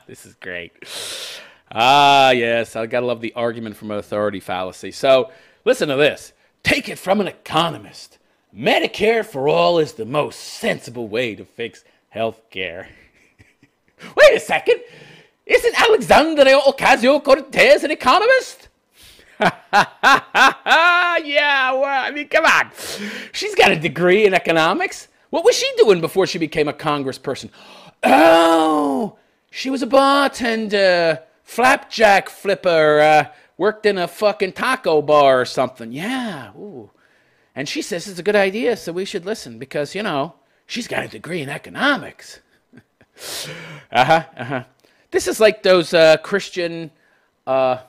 This is great. Ah, yes, I gotta love the argument from authority fallacy. So, listen to this. Take it from an economist. Medicare for all is the most sensible way to fix health care. Wait a second. Isn't Alexandria Ocasio-Cortez an economist? Yeah, well, I mean, come on. She's got a degree in economics. What was she doing before she became a congressperson? Oh, she was a bartender, flapjack flipper, worked in a fucking taco bar or something. Yeah, ooh. And she says it's a good idea, so we should listen because, you know, she's got a degree in economics. This is like those Christian, what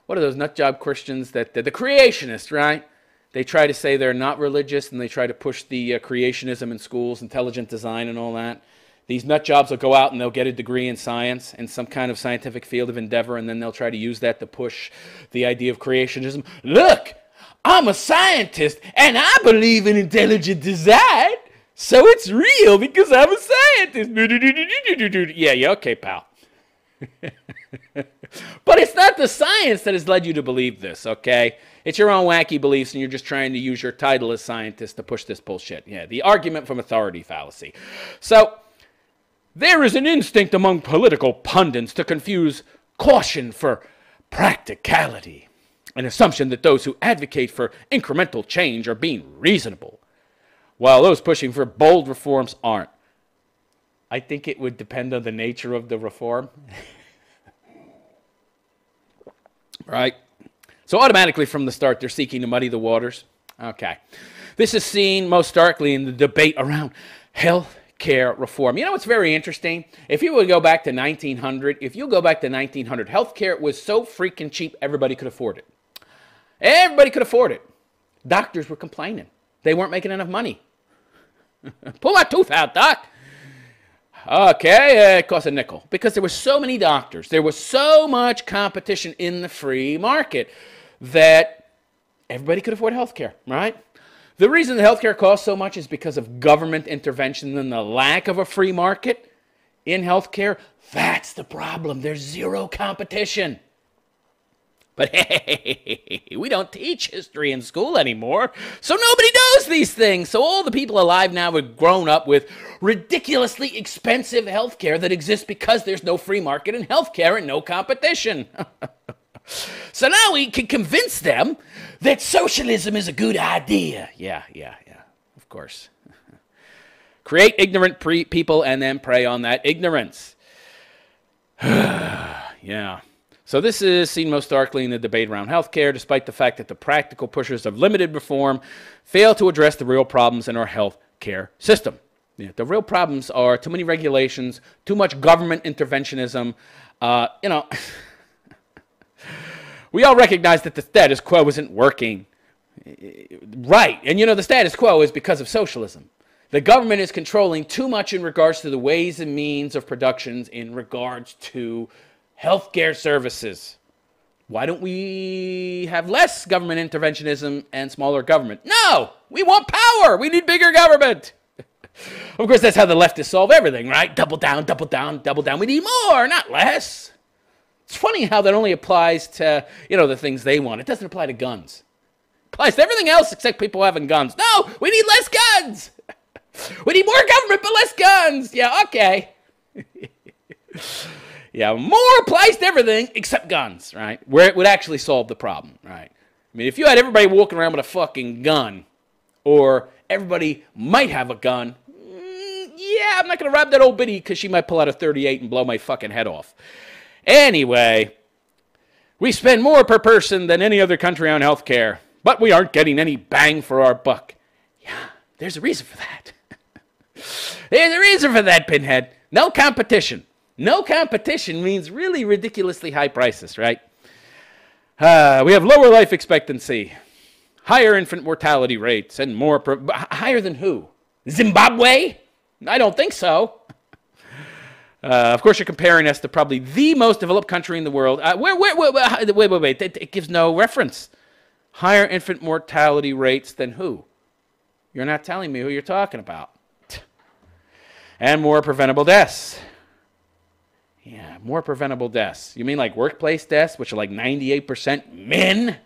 are those nutjob Christians that the creationists, right? They try to say they're not religious and they try to push the creationism in schools, intelligent design and all that. These nutjobs will go out and they'll get a degree in science, in some kind of scientific field of endeavor, and then they'll try to use that to push the idea of creationism. Look, I'm a scientist and I believe in intelligent design, so it's real because I'm a scientist. Yeah, okay, pal. But it's not the science that has led you to believe this, okay? It's your own wacky beliefs, and you're just trying to use your title as scientist to push this bullshit. Yeah, the argument from authority fallacy. So, there is an instinct among political pundits to confuse caution for practicality, an assumption that those who advocate for incremental change are being reasonable, while those pushing for bold reforms aren't. I think it would depend on the nature of the reform. Right? So automatically from the start, they're seeking to muddy the waters. Okay. This is seen most starkly in the debate around health care reform. You know what's very interesting? If you would go back to 1900, health care was so freaking cheap, everybody could afford it. Everybody could afford it. Doctors were complaining. They weren't making enough money. Pull my tooth out, doc. Okay, it costs a nickel. Because there were so many doctors. There was so much competition in the free market that everybody could afford health care, right? The reason the health care costs so much is because of government intervention and the lack of a free market in health care. That's the problem. There's zero competition. But hey, we don't teach history in school anymore, so nobody knows these things. So all the people alive now have grown up with ridiculously expensive health care that exists because there's no free market in health care and no competition. So now we can convince them that socialism is a good idea. Yeah, of course. Create ignorant people and then prey on that ignorance. Yeah. So this is seen most starkly in the debate around healthcare, despite the fact that the practical pushers of limited reform fail to address the real problems in our healthcare system. Yeah, the real problems are too many regulations, too much government interventionism. We all recognize that the status quo isn't working. Right, and the status quo is because of socialism. The government is controlling too much in regards to the ways and means of productions in regards to healthcare services. Why don't we have less government interventionism and smaller government? No! We want power! We need bigger government! Of course, that's how the leftists solve everything, right? Double down, double down, double down. We need more, not less. It's funny how that only applies to, the things they want. It doesn't apply to guns. It applies to everything else except people having guns. No! We need less guns! We need more government, but less guns! Yeah, okay. Yeah, more applies to everything except guns, right? Where it would actually solve the problem, right? I mean, if you had everybody walking around with a fucking gun, or everybody might have a gun, yeah, I'm not going to rob that old biddy because she might pull out a .38 and blow my fucking head off. Anyway, we spend more per person than any other country on health care, but we aren't getting any bang for our buck. Yeah, there's a reason for that. There's a reason for that, Pinhead. No competition. No competition means really ridiculously high prices, right? We have lower life expectancy, higher infant mortality rates, and more... higher than who? Zimbabwe? I don't think so. Of course, you're comparing us to probably the most developed country in the world. Wait. It gives no reference. Higher infant mortality rates than who? You're not telling me who you're talking about. And more preventable deaths. Yeah, more preventable deaths. You mean like workplace deaths, which are like 98% men?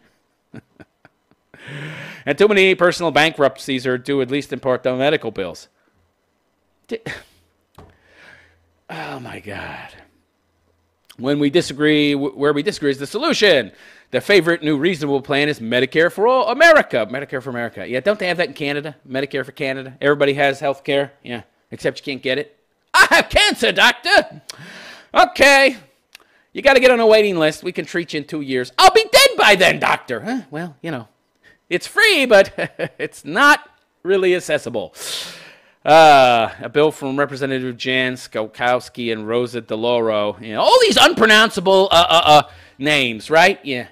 And too many personal bankruptcies are due, at least in part, to medical bills. Oh, my God. When we disagree, where we disagree is the solution. The favorite new reasonable plan is Medicare for all America. Medicare for America. Yeah, don't they have that in Canada? Medicare for Canada. Everybody has health care. Yeah, except you can't get it. I have cancer, doctor. Okay. You got to get on a waiting list. We can treat you in 2 years. I'll be dead by then, doctor. Huh? Well, you know, it's free, but it's not really accessible. A bill from Representative Jan Skokowski and Rosa DeLauro. You know, all these unpronounceable names, right? Yeah.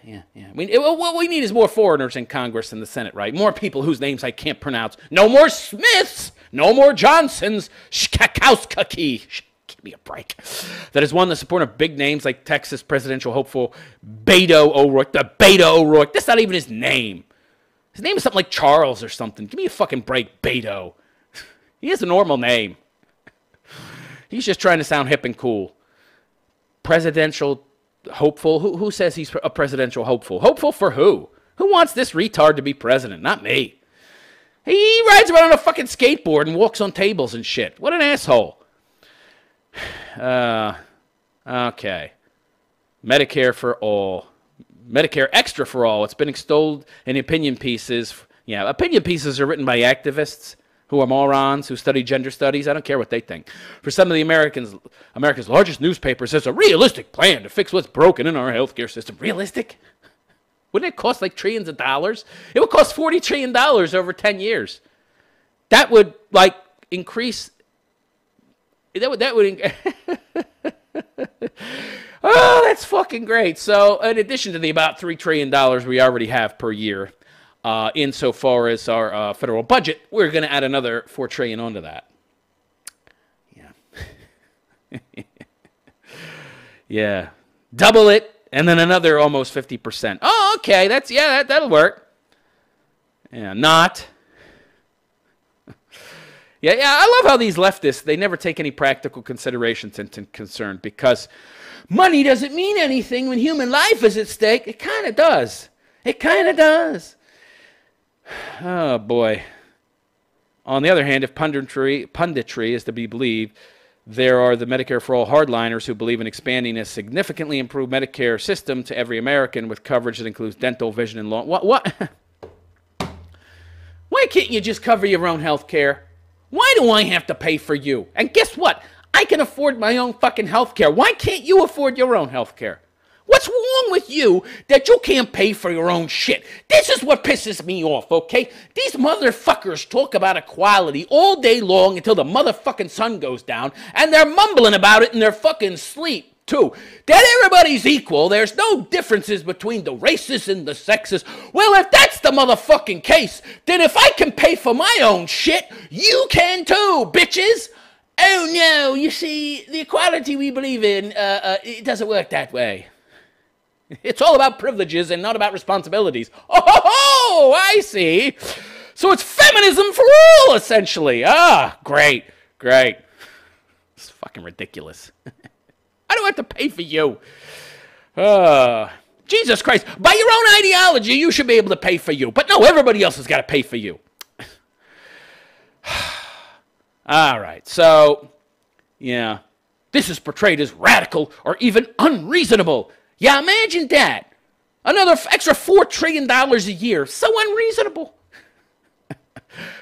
What we need is more foreigners in Congress and the Senate, right? More people whose names I can't pronounce. No more Smiths. No more Johnsons. Skokowski. Give me a break. That has won the support of big names like Texas presidential hopeful Beto O'Rourke. The Beto O'Rourke. That's not even his name. His name is something like Charles or something. Give me a fucking break, Beto. He has a normal name. He's just trying to sound hip and cool. Presidential hopeful? Who says he's a presidential hopeful? Hopeful for who? Who wants this retard to be president? Not me. He rides around on a fucking skateboard and walks on tables and shit. What an asshole. Okay. Medicare for all. Medicare extra for all. It's been extolled in opinion pieces. Yeah, opinion pieces are written by activists who are morons, who study gender studies. I don't care what they think. For some of the America's largest newspapers, there's a realistic plan to fix what's broken in our healthcare system. Realistic? Wouldn't it cost like trillions of dollars? It would cost $40 trillion over 10 years. That would, like, increase... That would oh, that's fucking great. So, in addition to the about $3 trillion we already have per year, insofar as our federal budget, we're going to add another $4 trillion onto that. Yeah. Yeah. Double it, and then another almost 50%. Oh, okay. That'll work. Yeah, not. Yeah, I love how these leftists, they never take any practical considerations into concern because money doesn't mean anything when human life is at stake. It kind of does. It kind of does. Oh, boy. On the other hand, if punditry is to be believed, there are the Medicare for All hardliners who believe in expanding a significantly improved Medicare system to every American with coverage that includes dental, vision, and law. What? Why can't you just cover your own health care? Why do I have to pay for you? And guess what? I can afford my own fucking health care. Why can't you afford your own health care? What's wrong with you that you can't pay for your own shit? This is what pisses me off, okay? These motherfuckers talk about equality all day long until the motherfucking sun goes down, and they're mumbling about it in their fucking sleep, too. That everybody's equal, there's no differences between the races and the sexes. Well, if that's the motherfucking case, then if I can pay for my own shit, you can too, bitches. Oh no, you see, the equality we believe in, it doesn't work that way. It's all about privileges and not about responsibilities. Oh, I see. So it's feminism for all, essentially. Ah, great. It's fucking ridiculous. I don't have to pay for you. Jesus Christ. By your own ideology, you should be able to pay for you. But no, everybody else has got to pay for you. All right. So, yeah. This is portrayed as radical or even unreasonable. Yeah, imagine that. Another extra $4 trillion a year. So unreasonable.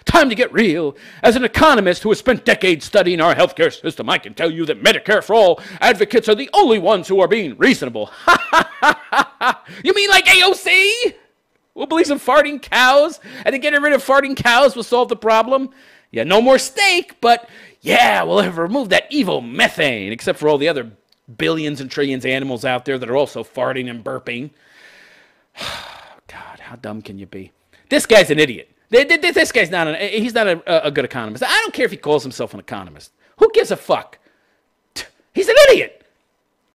Time to get real. As an economist who has spent decades studying our healthcare system, I can tell you that Medicare for All advocates are the only ones who are being reasonable. You mean like AOC? Who believes in farting cows? And then getting rid of farting cows will solve the problem? Yeah, no more steak, but yeah, we'll have removed that evil methane, except for all the other billions and trillions of animals out there that are also farting and burping. God, how dumb can you be? This guy's an idiot. This guy's not he's not a good economist. I don't care if he calls himself an economist. Who gives a fuck? He's an idiot.